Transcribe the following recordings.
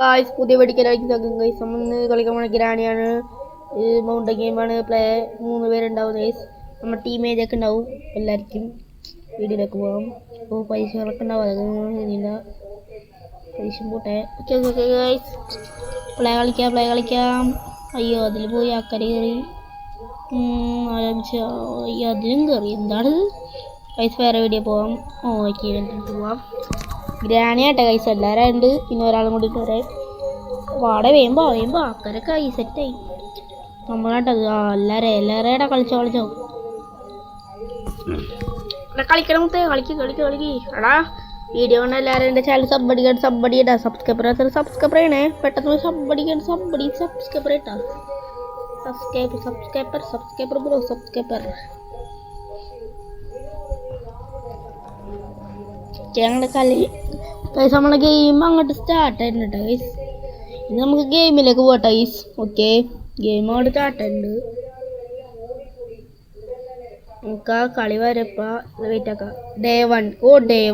Guys പുതിയ വെടിക്കലാക്കി തക്കും guys നമ്മൾ കളിക്കാൻ പോണ ഗ്രാനിയാണ്. മൗണ്ടൻ ഗെയിമാണ്. പ്ലേ 3 പേരുണ്ടാവും ഗൈസ്. നമ്മുടെ ടീമേജൊക്കെ ഉണ്ടാവും എല്ലാവർക്കും. വീഡിയോയിലേക്ക് പോകാം. അപ്പോൾ പൈസകളൊക്കെ ഉണ്ടാവും. അതൊക്കെ പൈസ പോട്ടെ. ഓക്കെ ഓക്കെ ഗൈസ് പ്ലേ കളിക്കാം. അയ്യോ അതിൽ പോയി അക്കരെ കയറി അയ്യോ അതിലും കയറി. എന്താണ് ഗൈസ്? വേറെ വീഡിയോ പോവാം. ഓക്കെ പോവാം. ഗ്രാനിയാട്ടെ ഗൈസ് എല്ലാവരും ഉണ്ട്. പിന്നെ ഒരാളും കൂടി വരാൻ വാട വേമ്പോ ആൾക്കാരൊക്കെ ആയി സെറ്റായി. നമ്മളാട്ടത് എല്ലാവരും കളിച്ചോ കളിക്കണം. കളിക്ക് എടാ വീഡിയോ കൊണ്ട് എല്ലാവരും എൻ്റെ ചാനൽ സബ്ബടിക്കണ്ട സബ്സ്ക്രൈബർ ചെയ്യണേ. പെട്ടെന്ന് സബ്സ്ക്രൈബർ ഇട്ടാ സബ്സ്ക്രൈബർ ബ്രോ ഞങ്ങളുടെ കളി ഗൈസ്. നമ്മളെ ഗെയിം അങ്ങോട്ട് സ്റ്റാർട്ട് ആയിട്ടുണ്ട് ഗൈസ്. ഇനി നമുക്ക് ഗെയിമിലേക്ക് പോട്ടെ ഗൈസ്. ഓക്കെ ഗെയിം അങ്ങോട്ട് സ്റ്റാർട്ട് ആയിട്ടുണ്ട്. നമുക്ക് ആ കളി വരപ്പോൾ വെയിറ്റ് ആക്കാം. ഡേ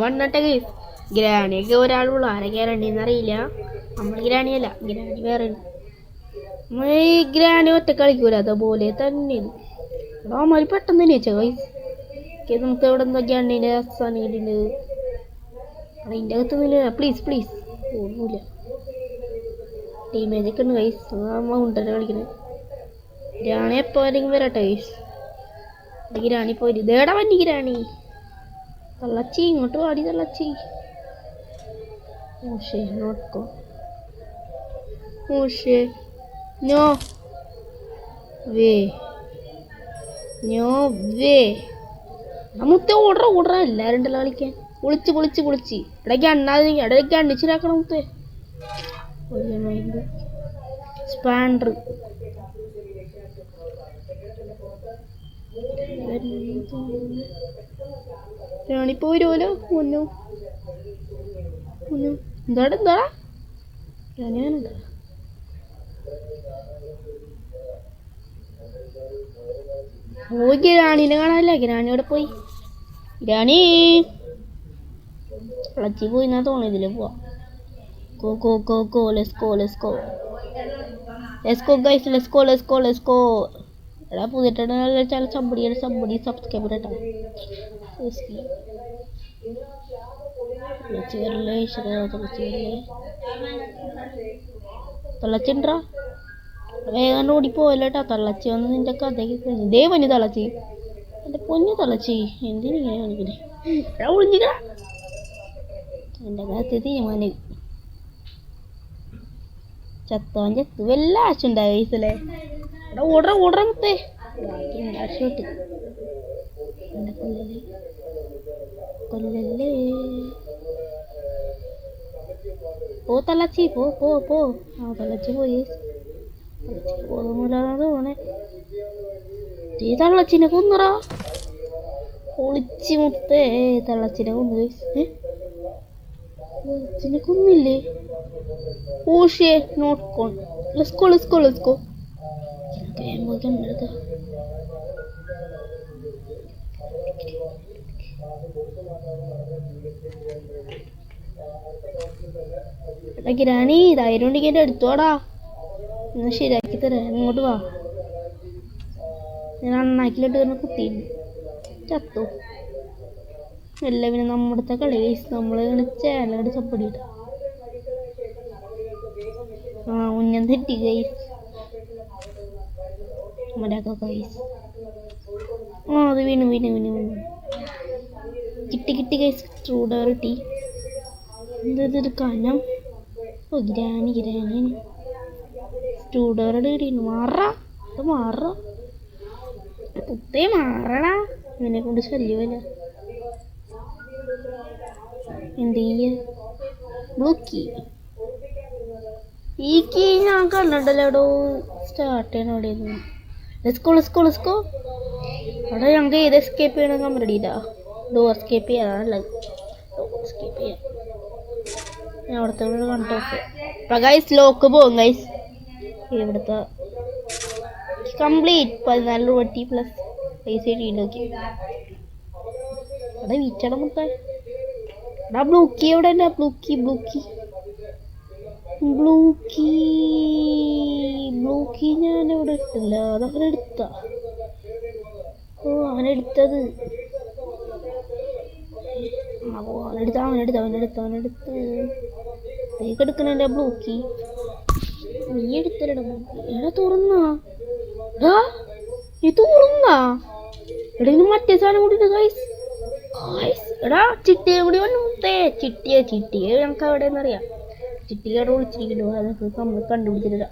1 നട്ടെ ഗൈസ്. ഗ്രാനിയൊക്കെ ഒരാളുള്ളൂ. ആരൊക്കെ രണ്ടീന്ന് അറിയില്ല. നമ്മൾ ഗ്രാനിയല്ല, ഗ്രാനി വേറെ. ഈ ഗ്രാനി ഒറ്റ കളിക്കൂല. അതുപോലെ തന്നെ മാതിരി പെട്ടെന്ന് തന്നെ വെച്ചാൽ ഗൈസ്. നമുക്ക് എവിടെ എന്തൊക്കെയാണ് ഇതിൻ്റെ അവസാനം കിട്ടിയിട്ടുണ്ട്. അതിൻ്റെ അകത്തൊന്നുമില്ല. പ്ലീസ് ഒന്നുമില്ല. ടീമേജൊക്കെ ഉണ്ട് ഗൈസ്. മൗണ്ടനെ കളിക്കുന്നത്. ഗ്രാണി എപ്പോൾ ആരെങ്കിലും വരട്ടെ ഗൈസ്. ഗ്രാണി പോയി ഇതേടാ വന്നി ഗ്രാണി തള്ളച്ചി ഇങ്ങോട്ട് പാടി തള്ളച്ചി. നോക്കോ നോ വേ മുത്ത ഓടറ എല്ലാരും ഉണ്ടല്ലോ കളിക്കാൻ. പൊളിച്ച് ഇടയ്ക്ക് അണ്ണിച്ചിരാക്കണം മുത്തേ. സ്പാൻഡർ ാണിപ്പോ വരുമല്ലോ. മുന്നോ എന്താടാ ഞാനുണ്ട്. ഗ്രാണീനെ കാണാനല്ല. ഗ്രാണിയോടെ പോയി. ഗ്രാണി ളച്ചി പോയി എന്നാ തോന്നുന്നു. ഇതില് പോവാം. ലെറ്റ്സ് ഗോ എടാ പുതിയിട്ടാണ് സബ്ബടി സബ്സ്ക്രൈബർ ഇട്ടാ തള്ളച്ചിണ്ടാ വേഗം ഓടിപ്പോവല്ലേട്ടാ. തള്ളച്ചി വന്ന് നിന്റെ കഥയ്ക്ക് ഇതേ പഞ്ഞു തള്ളച്ചി. എൻ്റെ പൊന്നു തള്ളച്ചി എന്തിനിങ്ങനെ കാണിക്കണേ? ഒളിഞ്ഞിക്കടാ എൻ്റെ കാലത്ത് തീരുമാനം. ചത്തോൻ ചത്തു വല്ല ആശുണ്ടായ വയസ്സല്ലേ. എടാ ഓടറ മുത്തേ. ആശോട്ട് എന്നെ കൊല്ലല്ലേ. പോ തള്ളച്ചി പോ. തള്ളച്ചി പോയി. പോകുന്നില്ലാതെ പോണേ. ഈ തള്ളച്ചിനെ കൊന്നറാ. ഒളിച്ച് മുത്തേ. തള്ളച്ചിനെ കൊന്നു. തള്ളച്ചിനെ കൊന്നില്ലേ? നോട്ട് കോൺ. Let's go. ഗ്രാനി ധൈര്യം ഉണ്ടെങ്കിൽ എൻ്റെ എടുത്തോടാ. എന്നാ ശരിയാക്കി തരാം. ഇങ്ങോട്ട് വാ. ഞാൻ അണ്ണാക്കിലിട്ട് തന്നെ കുത്തി ചത്തു. എല്ലാം പിന്നെ നമ്മുടെ കളി ഗൈസ്. നമ്മൾ ചാനലോട് സപ്പോർട്ട് ഉന്നം തെറ്റി ഗൈസ്. ഗൈസ് അത് വീണു കിട്ടി ഗൈസ്. ട്രൂഡർ കിട്ടി. എന്തൊരു കനം. ഗ്രാനി ട്രൂഡോറോട് കിട്ടിയിരുന്നു. മാറ പുത്തേ മാറടാ. ഇവനെ കൊണ്ട് ശല്യമല്ല. എന്ത് ചെയ്യ ബ്ലൂക്കി ഈ കീ ഞാൻ കണ്ടിട്ടല്ലോ. എടോ സ്റ്റാർട്ട് ചെയ്യണം. അവിടെ ലെറ്റ്സ് ഗോ. അവിടെ ഞങ്ങൾക്ക് ഏത് എസ്കേപ്പ് ചെയ്യണം കമ്പറടിയില്ല. ഡോർ എസ്കേപ്പ് ചെയ്യാനുള്ളത്. ഞാൻ അവിടുത്തെ കണ്ടോ. അപ്പം ഗൈസ് ലോക്ക് പോകും ഗൈസ്. ഇവിടുത്തെ കംപ്ലീറ്റ് 14 രൂപ പ്ലസ് പൈസ നോക്കി. അവിടെ വീച്ചട മുത്ത. എടാ ബ്ലൂക്കി എവിടെ? ബ്ലൂക്കി ബ്ലൂ കീ ബ്ലൂ കീ ഞാൻ ഇവിടെ ഇട്ടില്ല, അതങ്ങനെ എടുത്ത. ഓ അവനെടുത്തത്, അവനെടുത്ത് എടുക്കണ എൻ്റെ ബ്ലൂ കീ. നീ എടുത്തല്ലടാ ബ്ലൂ കീ. എടാ തുറന്നാ, നീ തുറന്നാ എടാ, ഇന്ന് മറ്റേ സാധനം കൂടി ഗൈസ്. എടാ ചിട്ടിയെ കൂടി വന്നേ. ചിട്ടിയെ ഞങ്ങൾക്ക് എവിടെയെന്നറിയാം. ചിട്ടിയെ അവിടെ വിളിച്ചിരിക്കണ്ടോ, അതൊക്കെ നമ്മൾ കണ്ടുപിടിച്ചിട്ടില്ല.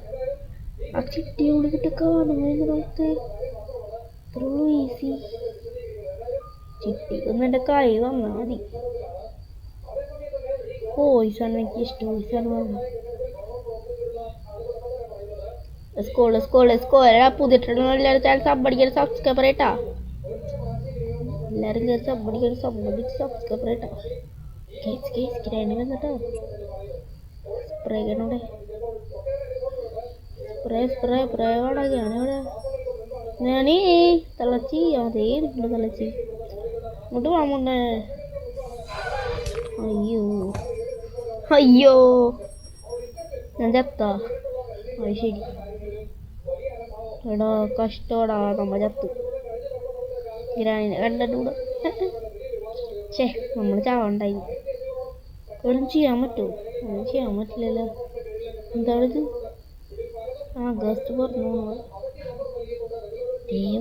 ആ ചിട്ടിയെ വിളിച്ചിട്ട് കാണുന്നേ ഈസി. ചിട്ടിക്കൊന്നും എൻ്റെ കൈ വന്നാൽ മതി. വോയിസാണ് എനിക്ക് ഇഷ്ടം, വോയിസാണ് വന്നത്. പുതിയിട്ടുള്ള എല്ലാവരും ചാനൽ സബ്ബടിക്കാൻ സബ്സ്ക്രൈബർ ചെയ്യട്ടാ. എല്ലാവരും കയറി സബ്സ്ക്രൈബർ ചെയ്യട്ടാ. ഗ്രാൻഡി വന്നിട്ടോ. സ്പ്രേ ചെയ്യണോടെ, സ്പ്രേ വേണമെങ്കിലാണ് ഇവിടെ. ഞാനീ തിളച്ചി അതേ ഇരിക്കുന്നുണ്ട്, തിളച്ചി ഇങ്ങോട്ട് വാങ്ങണ്ടേ. അയ്യോ ഞാൻ ചത്താ. അത് ശരി എടാ, കഷ്ടോടാ, നമ്മ ചത്തു. ഗ്രാനിനെ കണ്ടിട്ടൂടെ. നമ്മൾ ചാവണ്ടായി. ഒന്നും ചെയ്യാൻ പറ്റുമോ? ഒന്നും ചെയ്യാൻ പറ്റില്ലല്ലോ. എന്താണിത്? ഗസ്റ്റ് പറഞ്ഞു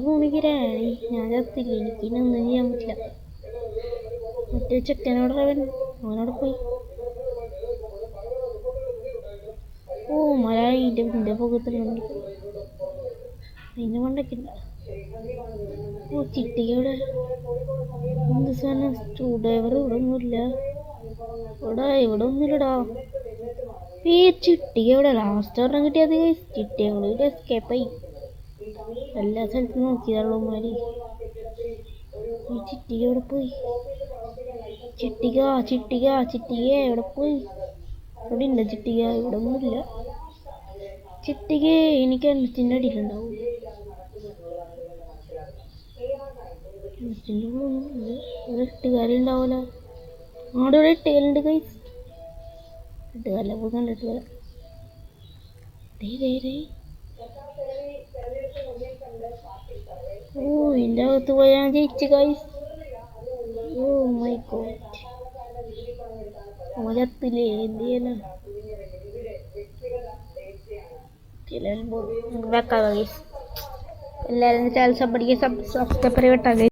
പോണി ഗ്രാനി. ഞാൻ ചത്തില്ല, എനിക്കിനൊന്നും ചെയ്യാൻ പറ്റില്ല. മറ്റേ ചെക്കനോട് അവനോട് പോയി. മല ഇതിൻ്റെ പുകത്തുണ്ട്, അതിന് മണ്ടക്കില്ല. ചിട്ടിയുടെ എന്ത് സാധനം? സ്ക്രൂ ഡ്രൈവർ ഇവിടെ ഒന്നുമില്ല. ഇവിടെ ഒന്നുമില്ലടാ. ഈ ചിട്ടിക ഇവിടെ ലാസ്റ്റ് ഒരെണ്ണം കിട്ടിയത്. ചിട്ടിയെ കൂടി എസ്കേപ്പായി. എല്ലാ സ്ഥലത്തും നോക്കിയതാളുമാര്. ഈ ചിട്ടിക എവിടെ പോയി? ചിട്ടിക എവിടെ പോയി? ഇവിടെ ഇല്ല ചിട്ടിക, ഇവിടെ ഒന്നുമില്ല. ചിട്ടിക എനിക്ക് എണ്ണത്തിൻ്റെ അടിയിലുണ്ടാവും. എണ്ണത്തിൻ്റെ ഒന്നുമില്ല. ഇവിടെ എട്ടുകാലി ഉണ്ടാവില്ല. അവിടെ ഇവിടെ എട്ടുകാലുണ്ട് കൈസ്. എട്ടുകാല പോയി കണ്ടിട്ട് വരാം. ഇതിൻ്റെ അകത്ത് പോയി ഞാൻ ജയിച്ചു കൈസ്. My God, ചത്തില്ലേ? എന്ത് ചെയ്യാനാ? വെക്കാം ഗൈസ്. എല്ലാവരും ചാനൽ സബ്സ്ക്രൈബ് ചെയ്യട്ടാ.